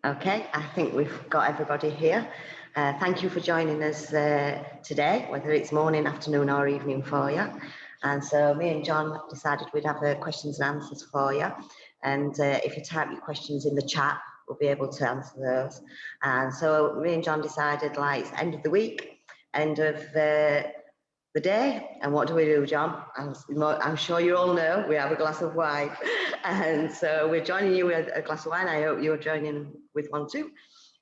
Okay, I think we've got everybody here. Thank you for joining us today, whether it's morning, afternoon or evening for you. And so me and John decided we'd have questions and answers for you. And if you type your questions in the chat, we'll be able to answer those. And so me and John decided, like, it's end of the week, end of the day, and what do, John? I'm sure you all know we have a glass of wine, and so we're joining you with a glass of wine. I hope you're joining with one too.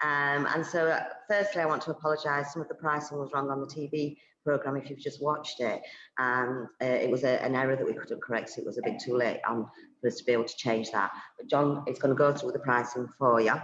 And so firstly, I want to apologise. Some of the pricing was wrong on the TV programme if you've just watched it, and it was an error that we couldn't correct, so it was a bit too late on for us to be able to change that. But John is going to go through the pricing for you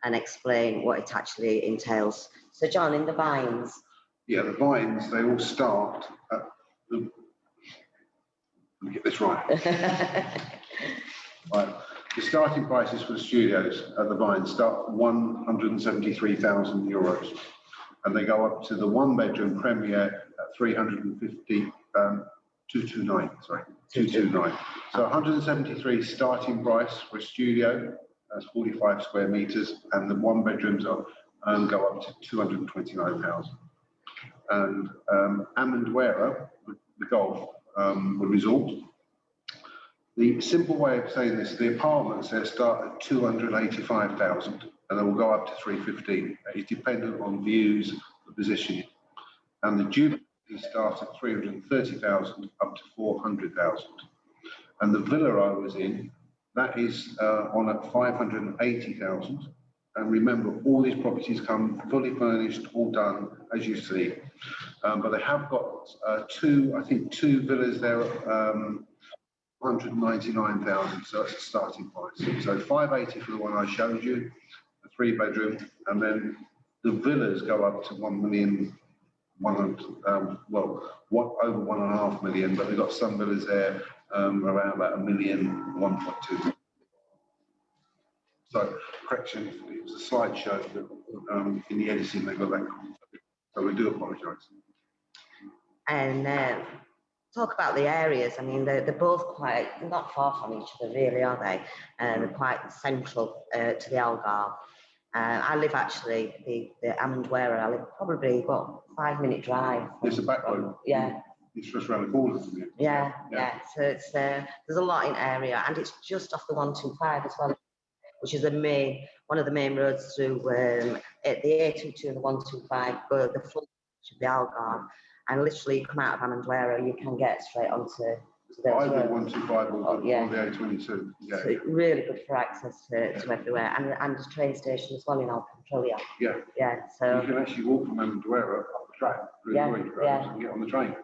and explain what it actually entails. So John, in the vines. Yeah, the vines, they all start at the, let me get this right. Right. The starting prices for the studios at the vines start at €173,000, and they go up to the one-bedroom premiere at 229. So 173 starting price for a studio, that's 45 square meters, and the one-bedrooms go up to 229,000. And Amendoira, the golf, the resort. The simple way of saying this, the apartments there start at 285,000 and they will go up to 315. It's dependent on views, the positioning. And the duplexes start at 330,000 up to 400,000. And the villa I was in, that is on at 580,000. And remember, all these properties come fully furnished, all done, as you see. But they have got two villas there at 199,000, so that's the starting price. So 580 for the one I showed you, a 3-bedroom, and then the villas go up to 1,100,000, over 1.5 million, but they've got some villas there around about 1 million, 1.2. So, correction, it was a slideshow, but in the editing they got that. So we do apologise. And talk about the areas. I mean, they're both quite, not far from each other really, are they? They're quite central to the Algarve. I live actually, the Amendoira, I live probably, what, 5-minute drive. It's a back road. Yeah. It's just around the corner, isn't it? Yeah. So it's, there's a lot in area, and it's just off the 125 as well, which is one of the main roads through the A22 and the 125 go the full of the Algarve, and literally you come out of Amendoira, you can get straight onto those Either roads. 125 or the A22. Yeah. So really good for access to everywhere, and the train station as well in Alcantara. Yeah. So you can actually walk from Amendoira up the track through the Voyage Road and get on the train,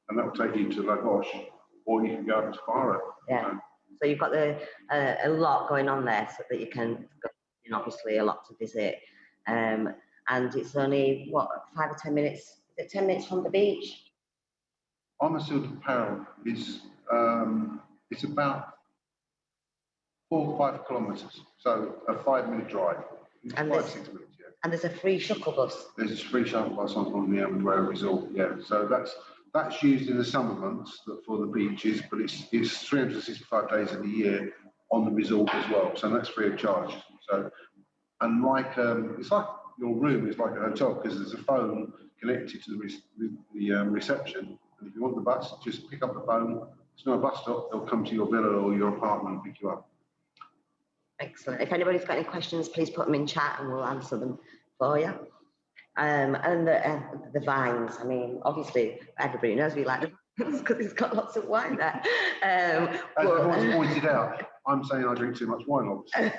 and that will take you to Lagos, or you can go up to Faro. Yeah. So you've got a lot going on there, so that you can go, obviously a lot to visit, and it's only what, 5 or 10 minutes. Is it 10 minutes from the beach? Armasil de Peril is it's about 4 or 5 kilometres, so a 5-minute drive. And 5 or 6 minutes, yeah. And there's a free shuttle bus. There's a free shuttle bus on the Amendoira Resort, yeah. So that's used in the summer months for the beaches, but it's 365 days of the year on the resort as well. So that's free of charge. So, and like it's like your room is like a hotel, because there's a phone connected to the reception. And if you want the bus, just pick up the phone. It's not a bus stop. They'll come to your villa or your apartment and pick you up. Excellent. If anybody's got any questions, please put them in chat and we'll answer them for you. And the vines, I mean, obviously everybody knows we like the vines because it's got lots of wine there. As everyone's pointed out, I'm saying I drink too much wine, obviously.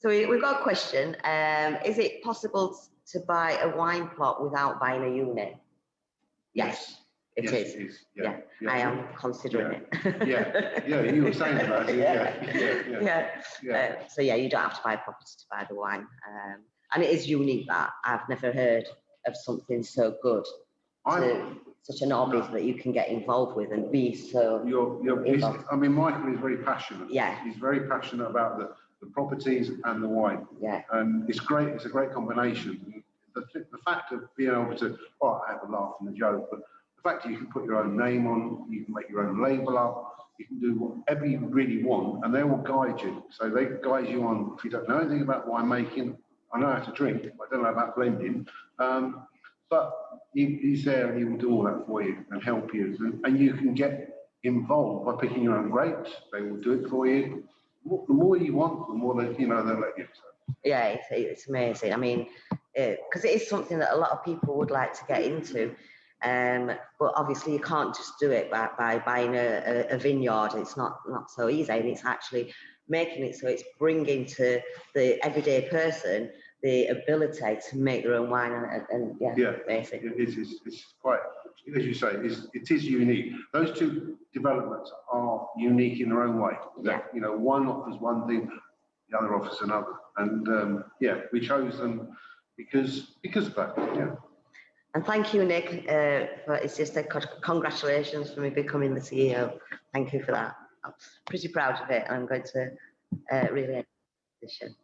So we've got a question. Is it possible to buy a wine plot without buying a unit? Yes. It is. Yeah. I am considering it. You were saying about it. So you don't have to buy a property to buy the wine, and it is unique. That I've never heard of something so good, such an hobby that you can get involved with and be so. I mean, Michael is very passionate. Yeah, he's very passionate about the properties and the wine. Yeah, and it's great. It's a great combination. The fact of being able to, I have a laugh and a joke, but the fact that you can put your own name on, you can make your own label up, You can do whatever you really want, and they will guide you. So they guide you on, if you don't know anything about winemaking, I know how to drink, I don't know about blending, but he's there and he will do all that for you and help you. And you can get involved by picking your own grapes. They will do it for you. The more you want, the more they, they'll let you. So. Yeah, it's amazing. I mean, because it is something that a lot of people would like to get into. But obviously you can't just do it by buying a vineyard. It's not so easy, and it's actually making it so it's bringing to the everyday person the ability to make their own wine and basically. It's quite, as you say, it is unique. Those two developments are unique in their own way. Yeah. One offers one thing, the other offers another, and we chose them because of that. Yeah. And thank you, Nick, it's just a congratulations for me becoming the CEO. Thank you for that. I'm pretty proud of it. I'm going to really enjoy the position.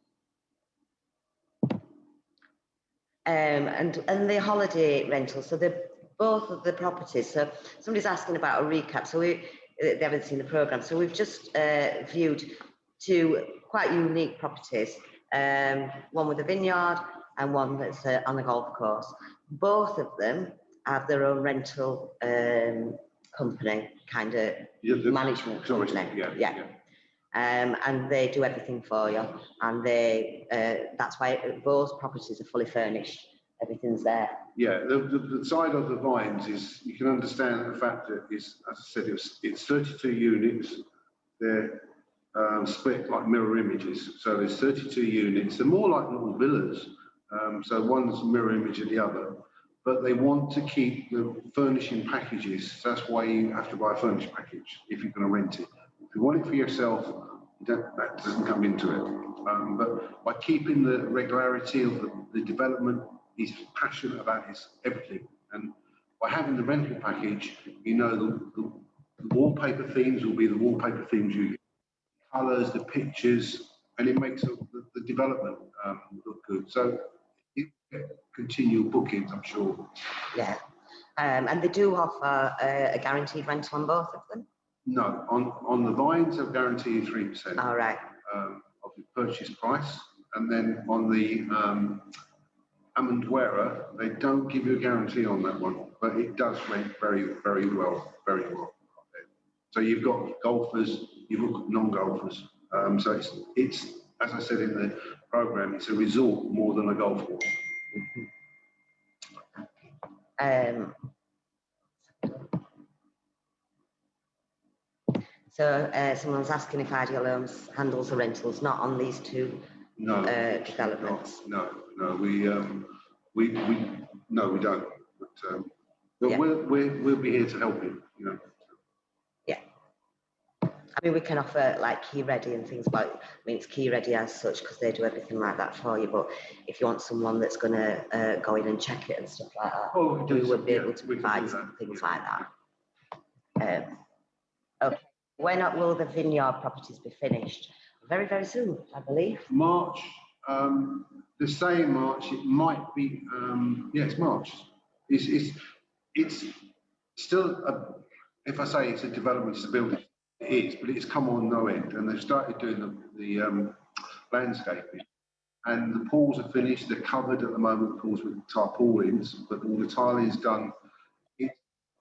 And the holiday rental, so both of the properties. So somebody's asking about a recap. So they haven't seen the programme. So we've just viewed two quite unique properties, one with a vineyard and one that's on a golf course. Both of them have their own rental company, kind of management company. Yeah. And they do everything for you, and that's why both properties are fully furnished. Everything's there. Yeah, the side of the vines is, you can understand the fact that it's, as I said, it's 32 units. They're split like mirror images. So there's 32 units. They're more like little villas. So one's a mirror image of the other, but they want to keep the furnishing packages. So that's why you have to buy a furnished package if you're going to rent it. If you want it for yourself, that doesn't come into it. But by keeping the regularity of the development, he's passionate about everything. And by having the rental package, the wallpaper themes will be the wallpaper themes you get. Colours, the pictures, and it makes the development look good. So you get continual bookings, I'm sure. Yeah. And they do offer a guaranteed rental on both of them? No, on the vines they'll guarantee you 3%. All right. Of the purchase price, and then on the Amendoira, they don't give you a guarantee on that one, but it does rent very, very well, very well. So you've got golfers, you've got non-golfers. So it's as I said in the program, it's a resort more than a golf course. So someone's asking if Ideal Homes handles the rentals, not on these two developments. No, we don't. But Yeah. we'll be here to help you. Yeah. I mean, we can offer like key ready and things like. I mean, it's key ready as such because they do everything like that for you. But if you want someone that's going to go in and check it and stuff like that, we would be able to provide things like that. Okay. When will the vineyard properties be finished? Very, very soon, I believe. March. They say in March. It might be. It's March. It's still. If I say it's a development, it's a building. It is, but it's come on no end, and they've started doing the landscaping. And the pools are finished. They're covered at the moment, pools with tarpaulins, but all the tiling is done.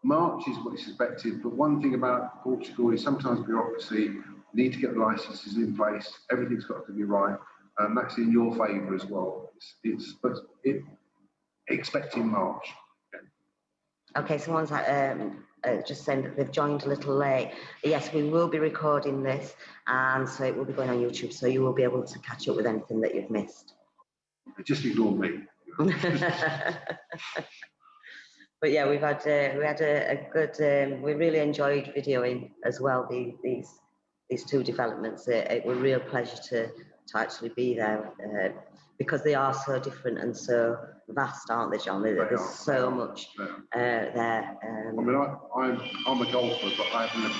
March is what is expected, but one thing about Portugal is sometimes bureaucracy, you need to get the licenses in place, everything's got to be right, and that's in your favour as well. But expecting March. Okay, someone's just saying that they've joined a little late. Yes, we will be recording this, and so it will be going on YouTube, so you will be able to catch up with anything that you've missed. Just ignore me. But yeah, we had a good. We really enjoyed videoing as well. These two developments. It was a real pleasure to actually be there because they are so different and so vast, aren't they, John? There's so much there. I mean, I'm a golfer, but I haven't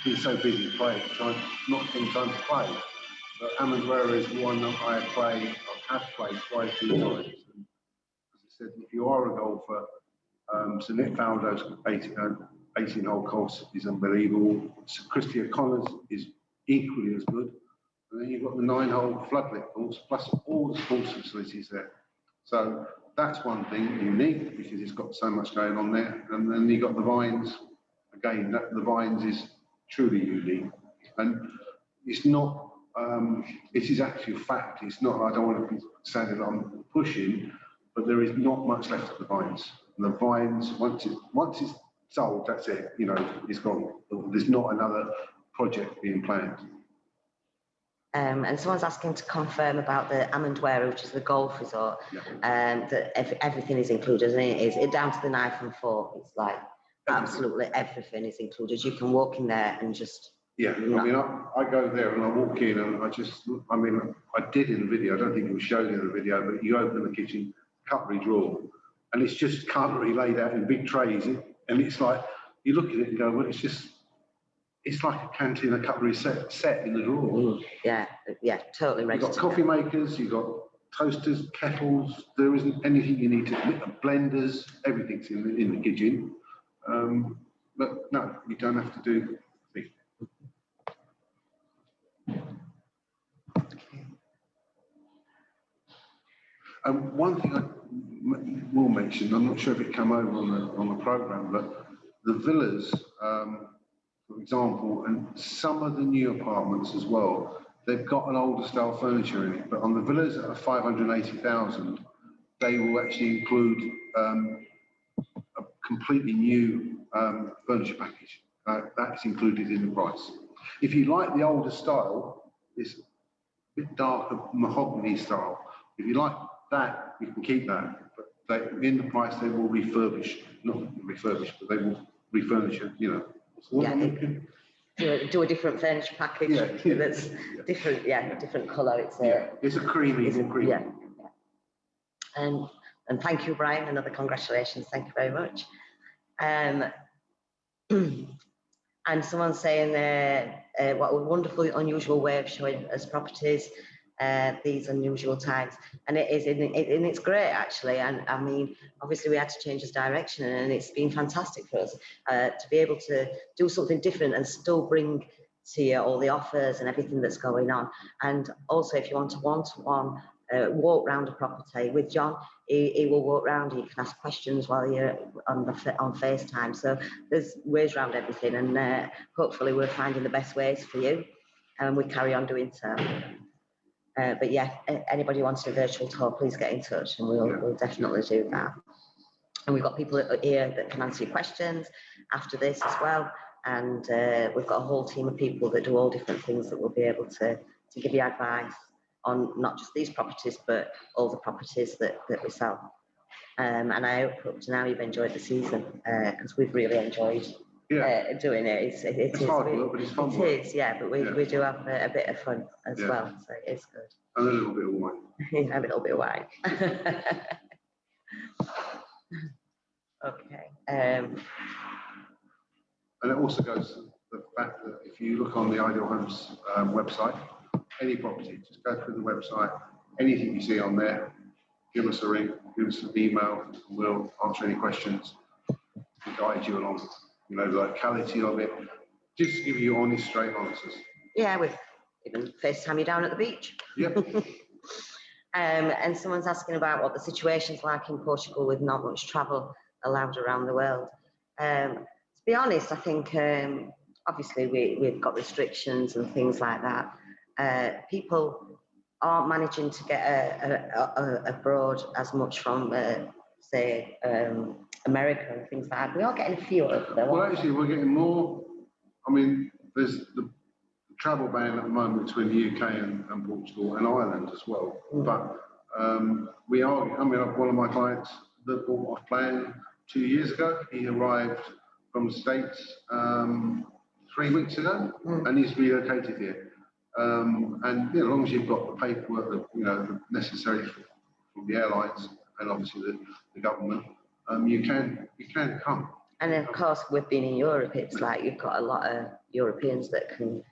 been so busy playing, so I've not been time to play. But Amendoira is one that I have played quite a few times. And as I said, if you are a golfer, so Nick Faldo's 18-hole course is unbelievable. Christie O'Connor's is equally as good. And then you've got the 9-hole floodlit course, plus all the sports facilities there. So that's one thing unique, because it's got so much going on there. And then you've got the Vines. Again, the Vines is truly unique. And it's not, it is actually a fact. It's not, I don't want to be saying that I'm pushing, but there is not much left of the Vines. And the Vines, once it's sold, that's it, you know, it's gone. There's not another project being planned. And someone's asking to confirm about the Amendoira, which is the golf resort, that everything is included, and it is down to the knife and fork. It's like absolutely everything is included. You can walk in there and just... Yeah, I mean, I go there and I walk in and I mean, I did in the video, I don't think it was shown in the video, but you open the kitchen cutlery drawer and it's just cutlery laid out in big trays, and it's like, you look at it and go, well, it's like a canteen, a cutlery set in the drawer. Yeah, totally ready. You've got coffee makers, you've got toasters, kettles, there isn't anything you need to, blenders, everything's in the kitchen. But no, you don't have to do. One thing I will mention, I'm not sure if it came over on the programme, but the villas, for example, and some of the new apartments as well, they've got an older style furniture in it, but on the villas that are 580,000, they will actually include a completely new furniture package. That's included in the price. If you like the older style, it's a bit darker mahogany style. If you like that, you can keep that. But in the price, they will refurbish, not refurbish, but they will refurnish it, you know. Do a different furniture package that's different, different colour. It's a creamy, yeah. And thank you, Brian. Another congratulations. Thank you very much. And someone's saying what a wonderful, unusual way of showing us properties these unusual times, and it is, and it's great actually. And I mean, obviously we had to change this direction, and it's been fantastic for us to be able to do something different and still bring to you all the offers and everything that's going on. And also, if you want to one-to-one walk around a property with John, he will walk around. You can ask questions while you're on FaceTime. So there's ways around everything, and hopefully we're finding the best ways for you, and we carry on doing so. But yeah, anybody who wants a virtual tour, please get in touch, and we'll definitely do that. And we've got people here that can answer your questions after this as well. And we've got a whole team of people that do all different things that will be able to give you advice on not just these properties, but all the properties that we sell. And I hope up to now you've enjoyed the season, because we've really enjoyed doing it. It's hard work, but it's fun. It is, yeah, but we do have a bit of fun as well, so it's good. And a little bit of wine. A little bit of wine. Okay. And it also goes to the fact that if you look on the Ideal Homes website, any property, just go through the website, anything you see on there, give us a ring, give us an email, and we'll answer any questions and guide you along, you know, the locality of it, just to give you honest, straight answers. Yeah, we've even FaceTime you down at the beach. Yep. And someone's asking about what the situation's like in Portugal with not much travel allowed around the world. To be honest, I think obviously we've got restrictions and things like that. People aren't managing to get abroad as much from, say, America and things like that. We are getting a few of them. Well, actually, we're getting more. I mean, there's the travel ban at the moment between the UK and Portugal and Ireland as well. But we are, I mean, one of my clients that bought off plan 2 years ago, he arrived from the States 3 weeks ago, and he's relocated here. And you know, as long as you've got the paperwork, the necessary from the airlines and obviously the government, you can come. And of course, we've been in Europe. It's like you've got a lot of Europeans that can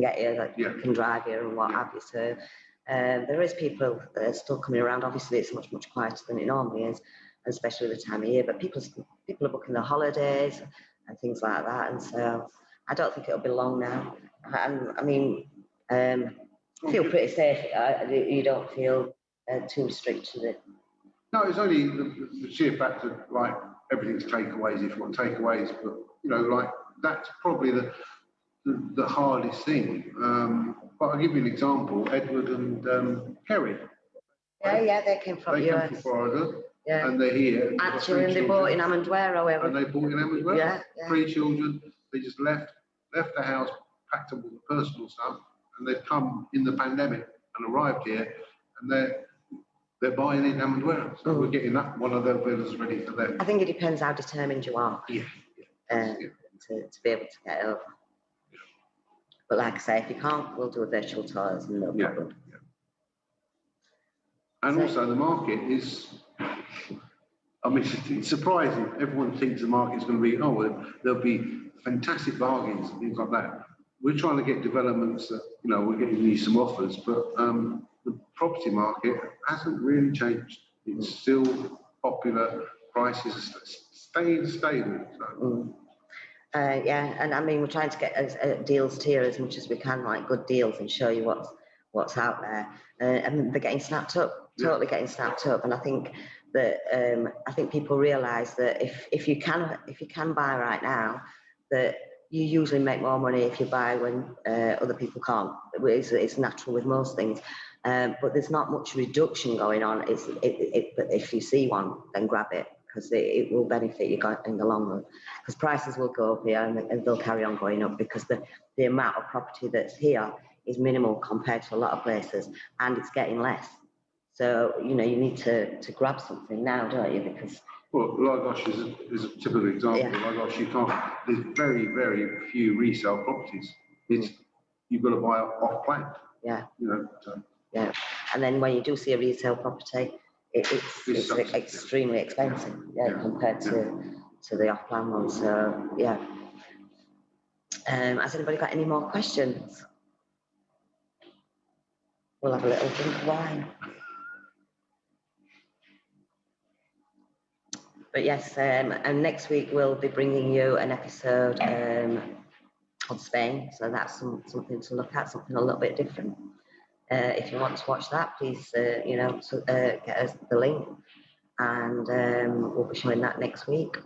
get here, that can drive here and what have you. So there is people that are still coming around. Obviously, it's much quieter than it normally is, especially the time of year. But people are booking their holidays. and things like that. And so I don't think it'll be long now. And I mean, feel pretty safe. You don't feel too restricted. No, it's only the sheer fact that like everything's takeaways if you want takeaways, but you know, like that's probably the hardest thing. But I'll give you an example. Edward and Kerry. Yeah, they came from They US. came from Florida, Yeah. and they're here. Actually, and they bought in Amenduero. And they bought in Amenduero. Yeah. 3 children. They just left the house, packed up all the personal stuff, and they've come in the pandemic and arrived here, and they're buying in Amenduero. So we're getting that one of their villas ready for them. I think it depends how determined you are. Yeah. To be able to get over. Yeah. But like I say, if you can't, we'll do a virtual tours, no problem. Yeah. And so, also the market is, I mean, it's surprising. Everyone thinks the market's going to be, there'll be fantastic bargains and things like that. We're trying to get developments that, you know, we're getting these some offers, but the property market hasn't really changed. It's still popular. Prices are staying stable. So. Yeah, and I mean, we're trying to get deals to you as much as we can, like good deals, and show you what's out there. And they're getting snapped up, totally getting snapped up. And I think that people realise that if you can buy right now, that you usually make more money if you buy when other people can't. It's natural with most things. But there's not much reduction going on. But if you see one, then grab it, because it will benefit you in the long run. Because prices will go up here, and they'll carry on going up, because the amount of property that's here is minimal compared to a lot of places, and it's getting less. So, you know, you need to grab something now, don't you? Because Lagos is a typical example. Yeah. Lagos, you can't. There's very, very few resale properties. You've got to buy off plan. Yeah. You know. So. Yeah, and then when you do see a resale property, it's extremely expensive, compared to the off-plan one. So yeah. Has anybody got any more questions? We'll have a little drink of wine. But yes, and next week we'll be bringing you an episode on Spain. So that's something to look at, something a little bit different. If you want to watch that, please, get us the link, and we'll be showing that next week.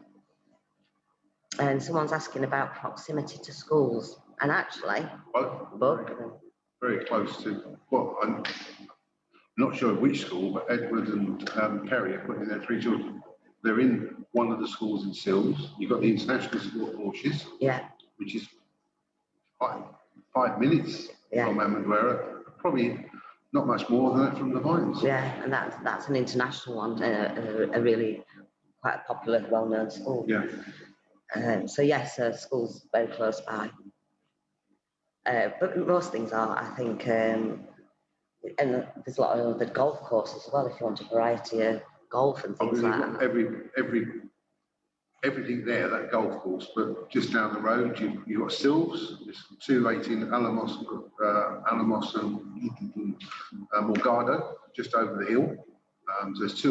And someone's asking about proximity to schools, and actually, both of them. Very close to. Well, I'm not sure which school, but Edward and Perry are putting their 3 children. They're in one of the schools in Sills. You've got the international school at Horses, which is 5 minutes from Amenduero. Probably not much more than that from the Vines. Yeah, and that's an international one, a really quite popular, well-known school. Yeah. So yes, school's very close by. But most things are, I think, and there's a lot of other golf courses as well if you want a variety of golf and things like that. Everything there, that golf course, but just down the road, you've got Sills, there's 218 Alamos and Morgado, just over the hill. So there's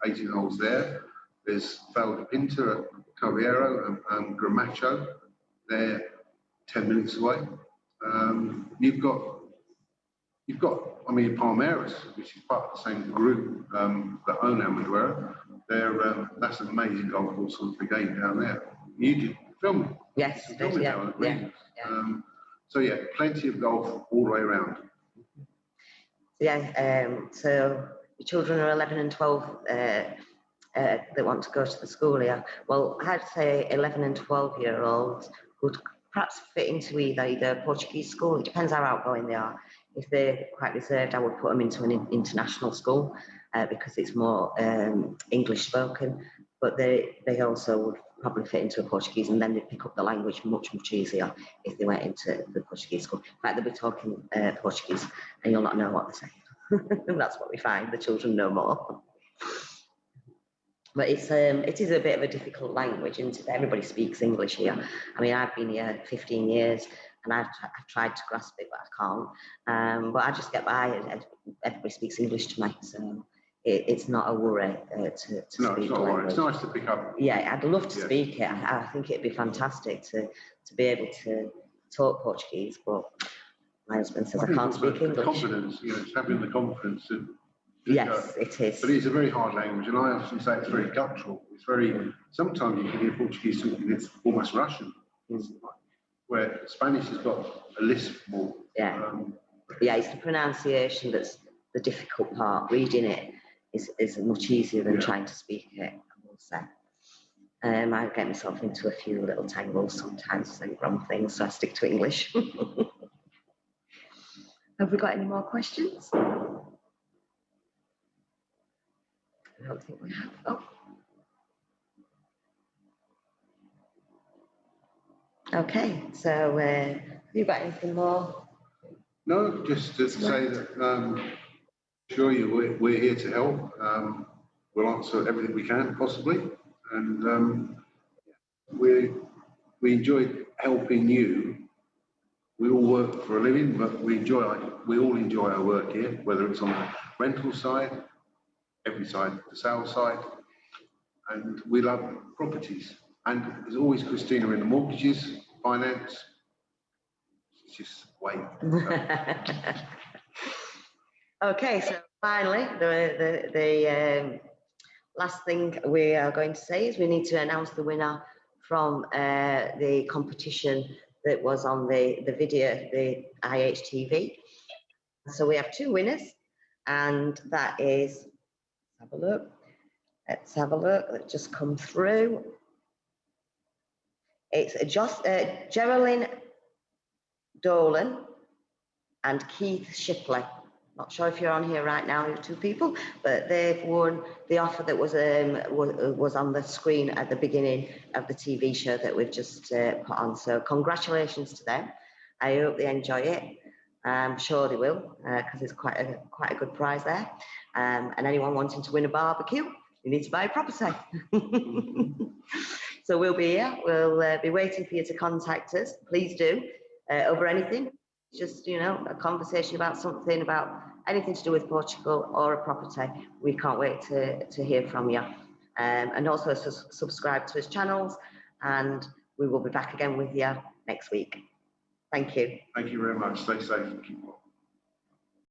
18 holes there. There's Val de Pinta, Caballero, and Gramacho. They're 10 minutes away. You've got, Palmeiras, which is part of the same group that own Amenduero. That's an amazing golf course on the game down there. You did film. Yes, So yeah, plenty of golf all the way around. Yeah, so your children are 11 and 12 that want to go to the school here. Well, I'd say 11 and 12-year-olds would perhaps fit into either Portuguese school. It depends how outgoing they are. If they're quite reserved, I would put them into an international school because it's more English spoken, but they also would probably fit into a Portuguese, and then they'd pick up the language much easier if they went into the Portuguese school. In fact, they'll be talking Portuguese and you'll not know what they're saying. And that's what we find, the children know more. But it is a bit of a difficult language, and everybody speaks English here. I mean, I've been here 15 years, and I've tried to grasp it, but I can't. But I just get by, and everybody speaks English to me, so it's not a worry to No, speak it's not language. right. It's nice to pick up. Yeah, I'd love to Yeah. speak it. I think it'd be fantastic to be able to talk Portuguese, but my husband says I think can't also speak the English. confidence, it's having the confidence to Yes, it is. But it's a very hard language, and I often say it's very guttural. It's very, sometimes you can hear Portuguese talking, it's almost Russian. Where Spanish has got a lisp more. Yeah. Yeah, it's the pronunciation that's the difficult part. Reading it is much easier than trying to speak it, I will say. I get myself into a few little tangles sometimes and wrong things, so I stick to English. Have we got any more questions? I don't think we have. Oh. Okay, so have you got anything more? No, just to say that sure we're here to help. We'll answer everything we can possibly, and we enjoy helping you. We all work for a living, but we all enjoy our work here, whether it's on the rental side, every side, the sales side, and we love properties. And there's always Christina in the mortgages, finance. It's just wait. Okay, so finally, the last thing we are going to say is we need to announce the winner from the competition that was on the video, the IHTV. So we have 2 winners, and that is, let's have a look, let's just come through. It's Geraldine Dolan and Keith Shipley. Not sure if you're on here right now, you 2 people, but they've won the offer that was on the screen at the beginning of the TV show that we've just put on. So congratulations to them. I hope they enjoy it. I'm sure they will, because it's quite a good prize there. And anyone wanting to win a barbecue, you need to buy a property. So we'll be here. We'll be waiting for you to contact us. Please do, over anything. Just, a conversation about something, about anything to do with Portugal or a property. We can't wait to hear from you. And also subscribe to his channels, and we will be back again with you next week. Thank you. Thank you very much. Stay safe and keep well.